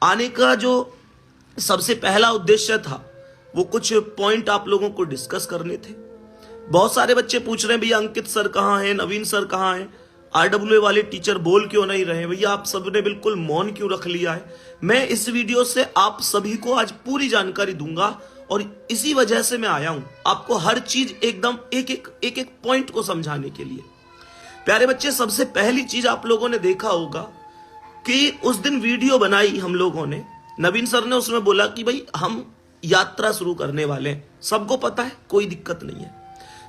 आने का जो सबसे पहला उद्देश्य था वो कुछ पॉइंट आप लोगों को डिस्कस करने थे। बहुत सारे बच्चे पूछ रहे हैं भैया अंकित सर कहाँ हैं, नवीन सर कहाँ हैं, आरडब्ल्यू वाले टीचर बोल क्यों नहीं रहे, भैया आप सबने बिल्कुल मौन क्यों रख लिया है। मैं इस वीडियो से आप सभी को आज पूरी जानकारी दूंगा और इसी वजह से मैं आया हूं आपको हर चीज एकदम एक एक पॉइंट को समझाने के लिए। प्यारे बच्चे, सबसे पहली चीज आप लोगों ने देखा होगा कि उस दिन वीडियो बनाई हम लोगों ने, नवीन सर ने उसमें बोला कि भाई हम यात्रा शुरू करने वाले हैं। सबको पता है, कोई दिक्कत नहीं है,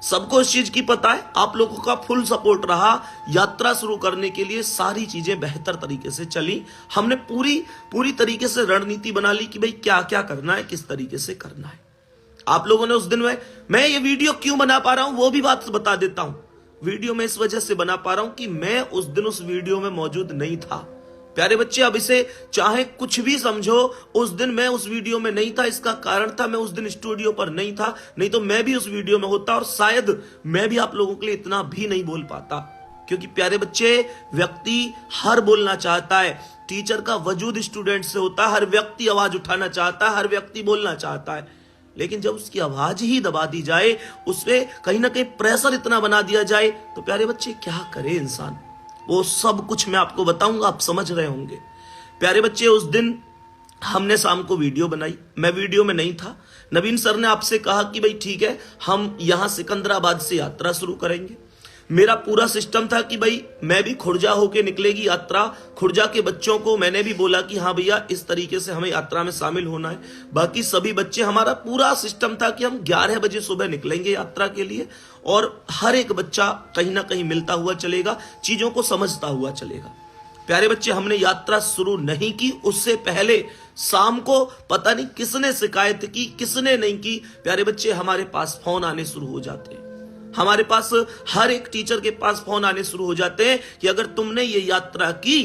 सबको इस चीज की पता है, आप लोगों का फुल सपोर्ट रहा। यात्रा शुरू करने के लिए सारी चीजें बेहतर तरीके से चली। हमने पूरी तरीके से रणनीति बना ली कि भाई क्या क्या करना है, किस तरीके से करना है। आप लोगों ने उस दिन मैं ये वीडियो क्यों बना पा रहा हूं वो भी बात बता देता हूं। वीडियो में इस वजह से बना पा रहा हूं कि मैं उस दिन उस वीडियो में मौजूद नहीं था। प्यारे बच्चे, अब इसे चाहे कुछ भी समझो, उस दिन मैं उस वीडियो में नहीं था। इसका कारण था मैं उस दिन स्टूडियो पर नहीं था, नहीं तो मैं भी उस वीडियो में होता और शायद मैं भी आप लोगों के लिए इतना भी नहीं बोल पाता। क्योंकि प्यारे बच्चे, व्यक्ति हर बोलना चाहता है, टीचर का वजूद स्टूडेंट से होता है, हर व्यक्ति आवाज उठाना चाहता है, हर व्यक्ति बोलना चाहता है, लेकिन जब उसकी आवाज ही दबा दी जाए, उसपे कहीं ना कहीं प्रेशर इतना बना दिया जाए, तो प्यारे बच्चे क्या करे इंसान। वो सब कुछ मैं आपको बताऊंगा, आप समझ रहे होंगे। प्यारे बच्चे, उस दिन हमने शाम को वीडियो बनाई, मैं वीडियो में नहीं था। नवीन सर ने आपसे कहा कि भाई ठीक है, हम यहां सिकंदराबाद से यात्रा शुरू करेंगे। मेरा पूरा सिस्टम था कि भाई मैं भी खुर्जा होके निकलेगी यात्रा। खुर्जा के बच्चों को मैंने भी बोला कि हाँ भैया इस तरीके से हमें यात्रा में शामिल होना है। बाकी सभी बच्चे, हमारा पूरा सिस्टम था कि हम 11 बजे सुबह निकलेंगे यात्रा के लिए और हर एक बच्चा कहीं ना कहीं मिलता हुआ चलेगा, चीजों को समझता हुआ चलेगा। प्यारे बच्चे, हमने यात्रा शुरू नहीं की, उससे पहले शाम को पता नहीं किसने शिकायत की, किसने नहीं की। प्यारे बच्चे, हमारे पास फोन आने शुरू हो जाते हैं, हमारे पास हर एक टीचर के पास फोन आने शुरू हो जाते हैं कि अगर तुमने ये यात्रा की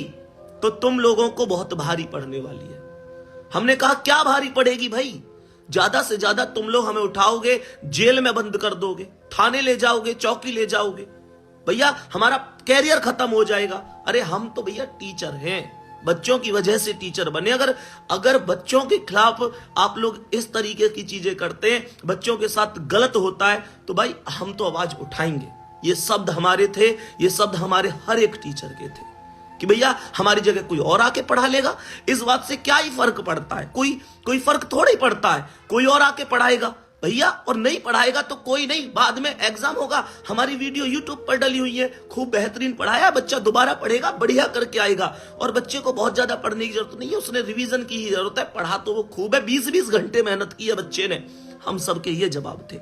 तो तुम लोगों को बहुत भारी पड़ने वाली है। हमने कहा क्या भारी पड़ेगी भाई, ज्यादा से ज्यादा तुम लोग हमें उठाओगे, जेल में बंद कर दोगे, थाने ले जाओगे, चौकी ले जाओगे, भैया हमारा कैरियर खत्म हो जाएगा। अरे हम तो भैया टीचर हैं, बच्चों की वजह से टीचर बने। अगर बच्चों के खिलाफ आप लोग इस तरीके की चीजें करते हैं, बच्चों के साथ गलत होता है, तो भाई हम तो आवाज उठाएंगे। ये शब्द हमारे थे, ये शब्द हमारे हर एक टीचर के थे कि भैया हमारी जगह कोई और आके पढ़ा लेगा, इस बात से क्या ही फर्क पड़ता है, कोई फर्क थोड़ा ही पड़ता है। कोई और आके पढ़ाएगा भैया, और नहीं पढ़ाएगा तो कोई नहीं, बाद में एग्जाम होगा। हमारी वीडियो यूट्यूब पर डली हुई है, खूब बेहतरीन पढ़ाया, बच्चा दोबारा पढ़ेगा, बढ़िया करके आएगा। और बच्चे को बहुत ज्यादा पढ़ने की जरूरत नहीं है, उसने रिवीजन की ही जरूरत है। पढ़ा तो वो खूब है, 20-20 घंटे मेहनत की है बच्चे ने। हम सबके ये जवाब थे।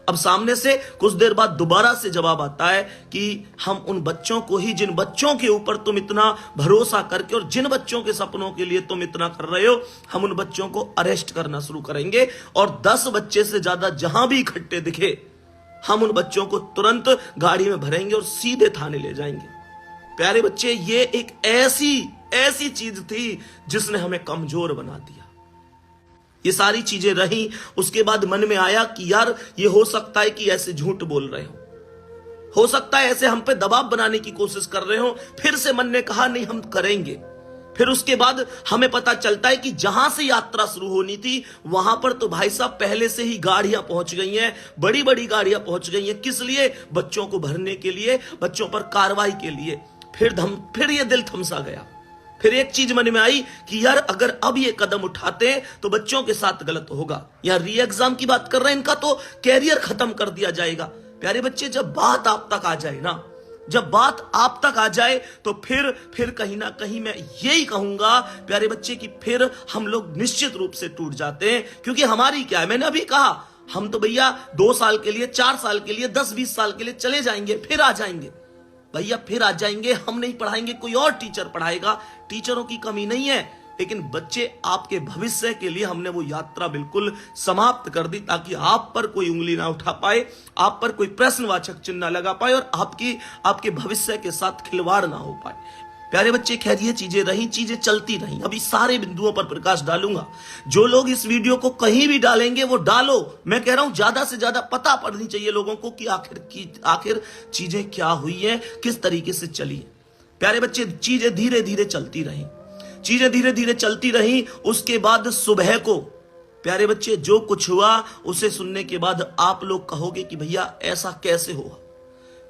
अब सामने से कुछ देर बाद दोबारा से जवाब आता है कि हम उन बच्चों को ही, जिन बच्चों के ऊपर तुम इतना भरोसा करके और जिन बच्चों के सपनों के लिए तुम इतना कर रहे हो, हम उन बच्चों को अरेस्ट करना शुरू करेंगे और 10 बच्चे से ज्यादा जहां भी इकट्ठे दिखे, हम उन बच्चों को तुरंत गाड़ी में भरेंगे और सीधे थाने ले जाएंगे। प्यारे बच्चे, ये एक ऐसी चीज थी जिसने हमें कमजोर बना दिया। ये सारी चीजें रही, उसके बाद मन में आया कि यार ये हो सकता है कि ऐसे झूठ बोल रहे हो सकता है ऐसे हम पे दबाव बनाने की कोशिश कर रहे हो। फिर से मन ने कहा नहीं हम करेंगे। फिर उसके बाद हमें पता चलता है कि जहां से यात्रा शुरू होनी थी वहां पर तो भाई साहब पहले से ही गाड़ियां पहुंच गई हैं, बड़ी बड़ी गाड़ियां पहुंच गई हैं। किस लिए? बच्चों को भरने के लिए, बच्चों पर कार्रवाई के लिए। फिर ये दिल थमसा गया। फिर एक चीज मन में आई कि यार अगर अब ये कदम उठाते हैं तो बच्चों के साथ गलत होगा। यार री एग्जाम की बात कर रहे हैं, इनका तो कैरियर खत्म कर दिया जाएगा। प्यारे बच्चे, जब बात आप तक आ जाए ना, जब बात आप तक आ जाए तो फिर कहीं ना कहीं मैं यही कहूंगा प्यारे बच्चे कि फिर हम लोग निश्चित रूप से टूट जाते हैं। क्योंकि हमारी क्या है, मैंने अभी कहा, हम तो भैया 2 साल के लिए, 4 साल के लिए, 10-20 साल के लिए चले जाएंगे, फिर आ जाएंगे भैया, फिर आ जाएंगे। हम नहीं पढ़ाएंगे, कोई और टीचर पढ़ाएगा। टीचरों की कमी नहीं है, लेकिन बच्चे आपके भविष्य के लिए हमने वो यात्रा बिल्कुल समाप्त कर दी, ताकि आप पर कोई उंगली ना उठा पाए, आप पर कोई प्रश्नवाचक चिन्ह ना लगा पाए और आपके भविष्य के साथ खिलवाड़ ना हो पाए। प्यारे बच्चे, खैर ये चीजें रही, चीजें चलती रही। अभी सारे बिंदुओं पर प्रकाश डालूंगा। जो लोग इस वीडियो को कहीं भी डालेंगे वो डालो। मैं कह रहा हूं ज्यादा से ज्यादा पता पड़नी चाहिए लोगों को कि आखिर चीजें क्या हुई है, किस तरीके से चली है। प्यारे बच्चे, चीजें धीरे धीरे चलती रही। चीजें धीरे धीरे चलती रही। उसके बाद सुबह को प्यारे बच्चे जो कुछ हुआ उसे सुनने के बाद आप लोग कहोगे कि भैया ऐसा कैसे हुआ।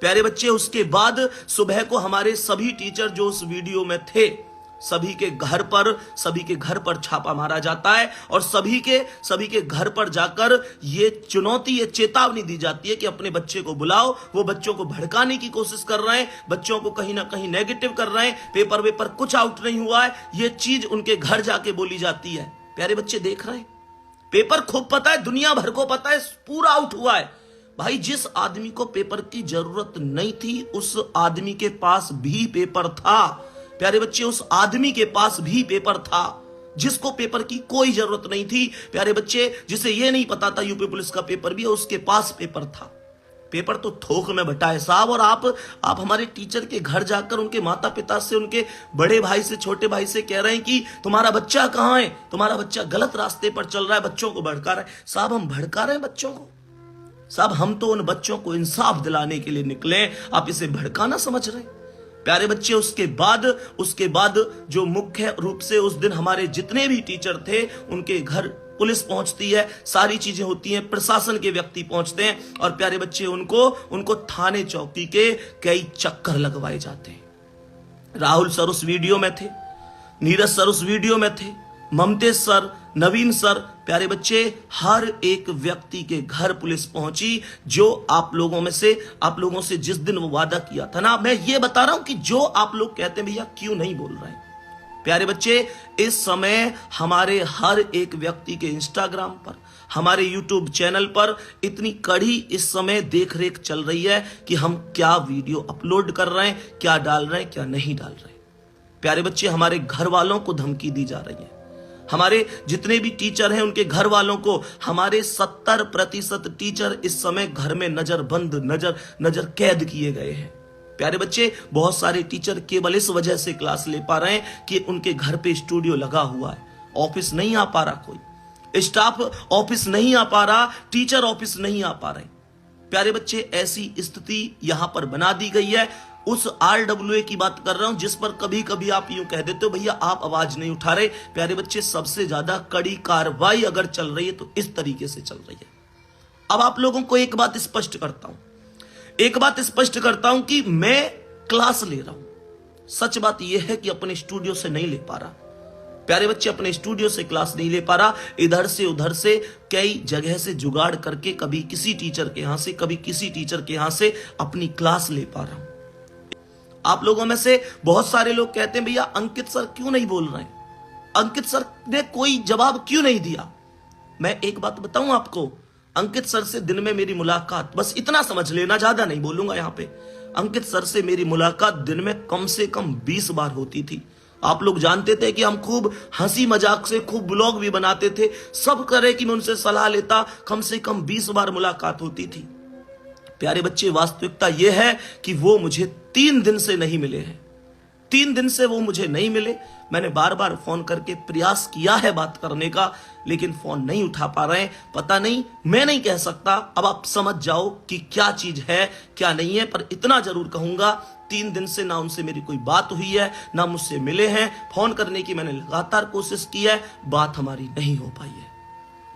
प्यारे बच्चे उसके बाद सुबह को हमारे सभी टीचर जो उस वीडियो में थे सभी के घर पर छापा मारा जाता है और सभी के घर पर जाकर ये चुनौती, ये चेतावनी दी जाती है कि अपने बच्चे को बुलाओ। वो बच्चों को भड़काने की कोशिश कर रहे हैं, बच्चों को कहीं ना कहीं नेगेटिव कर रहे हैं, पेपर कुछ आउट नहीं हुआ है, ये चीज उनके घर जाके बोली जाती है। प्यारे बच्चे देख रहे हैं, पेपर खूब पता है, दुनिया भर को पता है, पूरा आउट हुआ है। भाई जिस आदमी को पेपर की जरूरत नहीं थी उस आदमी के पास भी पेपर था। प्यारे बच्चे उस आदमी के पास भी पेपर था जिसको पेपर की कोई जरूरत नहीं थी। प्यारे बच्चे जिसे ये नहीं पता था यूपी पुलिस का पेपर भी है, उसके पास पेपर था। पेपर तो थोक में बटा है साहब। और आप हमारे टीचर के घर जाकर उनके माता पिता से, उनके बड़े भाई से, छोटे भाई से कह रहे हैं कि तुम्हारा बच्चा कहां है, तुम्हारा बच्चा गलत रास्ते पर चल रहा है, बच्चों को भड़का रहा है। साहब हम भड़का रहे हैं बच्चों को? साहब हम तो उन बच्चों को इंसाफ दिलाने के लिए निकले, आप इसे भड़काना समझ रहे हैं। प्यारे बच्चे उसके बाद जो मुख्य रूप से उस दिन हमारे जितने भी टीचर थे उनके घर पुलिस पहुंचती है, सारी चीजें होती हैं, प्रशासन के व्यक्ति पहुंचते हैं और प्यारे बच्चे उनको थाने चौकी के कई चक्कर लगवाए जाते हैं। राहुल सर उस वीडियो में थे, नीरज सर उस वीडियो में थे, ममतेज सर, नवीन सर। प्यारे बच्चे हर एक व्यक्ति के घर पुलिस पहुंची जो आप लोगों से जिस दिन वो वादा किया था ना। मैं ये बता रहा हूं कि जो आप लोग कहते हैं भैया क्यों नहीं बोल रहे हैं। प्यारे बच्चे इस समय हमारे हर एक व्यक्ति के इंस्टाग्राम पर, हमारे यूट्यूब चैनल पर इतनी कड़ी इस समय देख रेख चल रही है कि हम क्या वीडियो अपलोड कर रहे हैं, क्या डाल रहे हैं, क्या नहीं डाल रहे हैं। प्यारे बच्चे हमारे घर वालों को धमकी दी जा रही है। हमारे जितने भी टीचर हैं उनके घर वालों को, हमारे 70% टीचर इस समय घर में नजर कैद किए गए हैं। प्यारे बच्चे बहुत सारे टीचर केवल इस वजह से क्लास ले पा रहे हैं कि उनके घर पे स्टूडियो लगा हुआ है, ऑफिस नहीं आ पा रहा, कोई स्टाफ ऑफिस नहीं आ पा रहा, टीचर ऑफिस नहीं आ पा रहे। प्यारे बच्चे ऐसी स्थिति यहां पर बना दी गई है। उस RWA की बात कर रहा हूं जिस पर कभी कभी आप यूं कह देते हो भैया आप आवाज नहीं उठा रहे। प्यारे बच्चे सबसे ज्यादा कड़ी कार्रवाई अगर चल रही है तो इस तरीके से चल रही है। अब आप लोगों को एक बात स्पष्ट करता हूं कि मैं क्लास ले रहा हूं। सच बात यह है कि अपने स्टूडियो से नहीं ले पा रहा। प्यारे बच्चे अपने स्टूडियो से क्लास नहीं ले पा रहा, इधर से उधर से कई जगह से जुगाड़ करके कभी किसी टीचर के यहां से, कभी किसी टीचर के यहां से अपनी क्लास ले पा रहा हूं। आप लोगों में से बहुत सारे लोग कहते हैं भैया अंकित सर क्यों नहीं बोल रहे हैं, अंकित सर ने कोई जवाब क्यों नहीं दिया। मैं एक बात बताऊं आपको, अंकित सर से दिन में मेरी मुलाकात, बस इतना समझ लेना, ज्यादा नहीं बोलूंगा यहां पे। अंकित सर से मेरी मुलाकात दिन में कम से कम 20 बार होती थी। आप लोग जानते थे कि हम खूब हंसी मजाक से खूब ब्लॉग भी बनाते थे, सब करे कि मैं उनसे सलाह लेता, कम से कम 20 बार मुलाकात होती थी। प्यारे बच्चे वास्तविकता यह है कि वो मुझे 3 दिन से नहीं मिले हैं। 3 दिन से वो मुझे नहीं मिले। मैंने बार बार फोन करके प्रयास किया है बात करने का, लेकिन फोन नहीं उठा पा रहे हैं। पता नहीं, मैं नहीं कह सकता, अब आप समझ जाओ कि क्या चीज है क्या नहीं है। पर इतना जरूर कहूंगा 3 दिन से ना उनसे मेरी कोई बात हुई है, ना मुझसे मिले हैं। फोन करने की मैंने लगातार कोशिश की है, बात हमारी नहीं हो पाई है।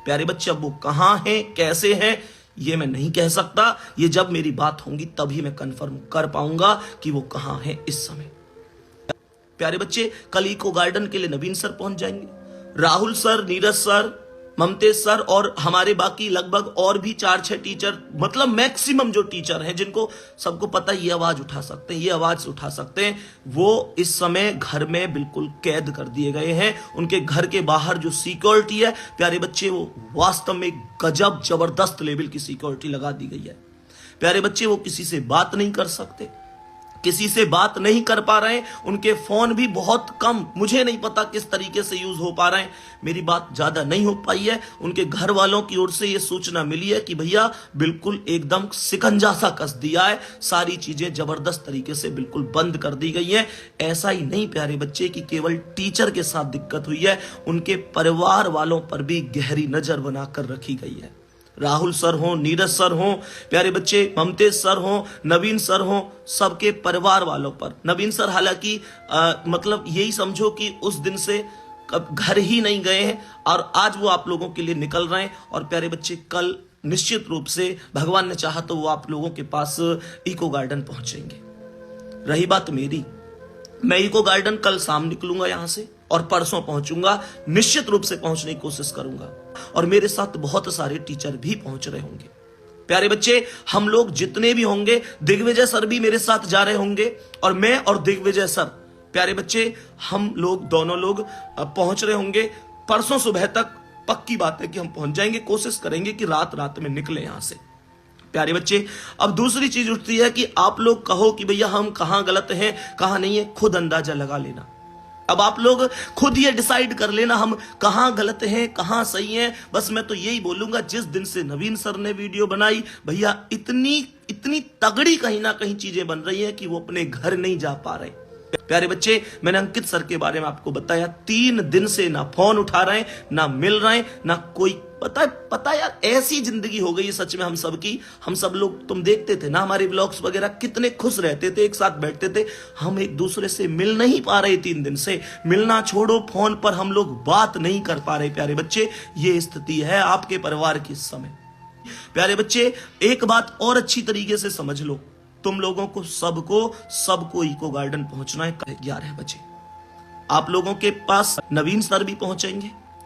प्यारे बच्चे अब वो कहां हैं, कैसे हैं, ये मैं नहीं कह सकता। ये जब मेरी बात होगी तभी मैं कंफर्म कर पाऊंगा कि वो कहां है इस समय। प्यारे बच्चे कल इको गार्डन के लिए नवीन सर पहुंच जाएंगे, Rahul sir, Neeraj sir, Mamtej sir और हमारे बाकी लगभग और भी 4-6 टीचर, मतलब मैक्सिमम जो टीचर हैं जिनको सबको पता ये आवाज उठा सकते हैं, वो इस समय घर में बिल्कुल कैद कर दिए गए हैं। उनके घर के बाहर जो सिक्योरिटी है प्यारे बच्चे, वो वास्तव में गजब जबरदस्त लेवल की सिक्योरिटी लगा दी गई है। प्यारे बच्चे वो किसी से बात नहीं कर सकते, किसी से बात नहीं कर पा रहे हैं। उनके फोन भी बहुत कम, मुझे नहीं पता किस तरीके से यूज हो पा रहे हैं। मेरी बात ज्यादा नहीं हो पाई है। उनके घर वालों की ओर से यह सूचना मिली है कि भैया बिल्कुल एकदम शिकंजा सा कस दिया है, सारी चीजें जबरदस्त तरीके से बिल्कुल बंद कर दी गई है। ऐसा ही नहीं प्यारे बच्चे कि केवल टीचर के साथ दिक्कत हुई है, उनके परिवार वालों पर भी गहरी नजर बनाकर रखी गई है। राहुल सर हो, नीरज सर हो, प्यारे बच्चे ममतेज सर हो, नवीन सर हो, सबके परिवार वालों पर। नवीन सर हालांकि मतलब यही समझो कि उस दिन से कब घर ही नहीं गए हैं और आज वो आप लोगों के लिए निकल रहे हैं। और प्यारे बच्चे कल निश्चित रूप से भगवान ने चाहा तो वो आप लोगों के पास इको गार्डन पहुंचेंगे। रही बात मेरी, मैं इको गार्डन कल शाम निकलूंगा यहां से और परसों पहुंचूंगा, निश्चित रूप से पहुंचने की कोशिश करूंगा। और मेरे साथ बहुत सारे टीचर भी पहुंच रहे होंगे। प्यारे बच्चे, हम लोग जितने भी होंगे, दिग्विजय सर भी मेरे साथ जा रहे होंगे और मैं और दिग्विजय सर, प्यारे बच्चे हम लोग दोनों लोग पहुंच रहे होंगे। परसों सुबह तक पक्की बात है कि हम पहुंच जाएंगे। कोशिश करेंगे कि रात में निकले यहां से। प्यारे बच्चे, अब दूसरी चीज उठती है कि आप लोग कहो कि भैया हम कहां गलत हैं कहां नहीं है। खुद अंदाजा लगा लेना। अब आप लोग खुद ये डिसाइड कर लेना हम कहां गलत हैं कहां सही हैं। बस मैं तो यही बोलूंगा, जिस दिन से नवीन सर ने वीडियो बनाई भैया, इतनी तगड़ी कहीं ना कहीं चीजें बन रही है कि वो अपने घर नहीं जा पा रहे। प्यारे बच्चे, मैंने अंकित सर के बारे में आपको बताया, 3 दिन से ना फोन उठा रहे हैं, ना मिल रहे हैं, ना कोई पता यार, ऐसी जिंदगी हो गई है सच में हम सब की। हम सब लोग, तुम देखते थे ना हमारे ब्लॉग्स वगैरह, कितने खुश रहते थे, एक साथ बैठते थे। हम एक दूसरे से मिल नहीं पा रहे 3 दिन से। मिलना छोड़ो, फोन पर हम लोग बात नहीं कर पा रहे। प्यारे बच्चे, ये स्थिति है आपके परिवार की इस समय। प्यारे बच्चे, एक बात और अच्छी तरीके से समझ लो, तुम लोगों को सबको इको गार्डन पहुंचना है 11 बजे। आप लोगों के पास नवीन सर भी पहुंचेंगे,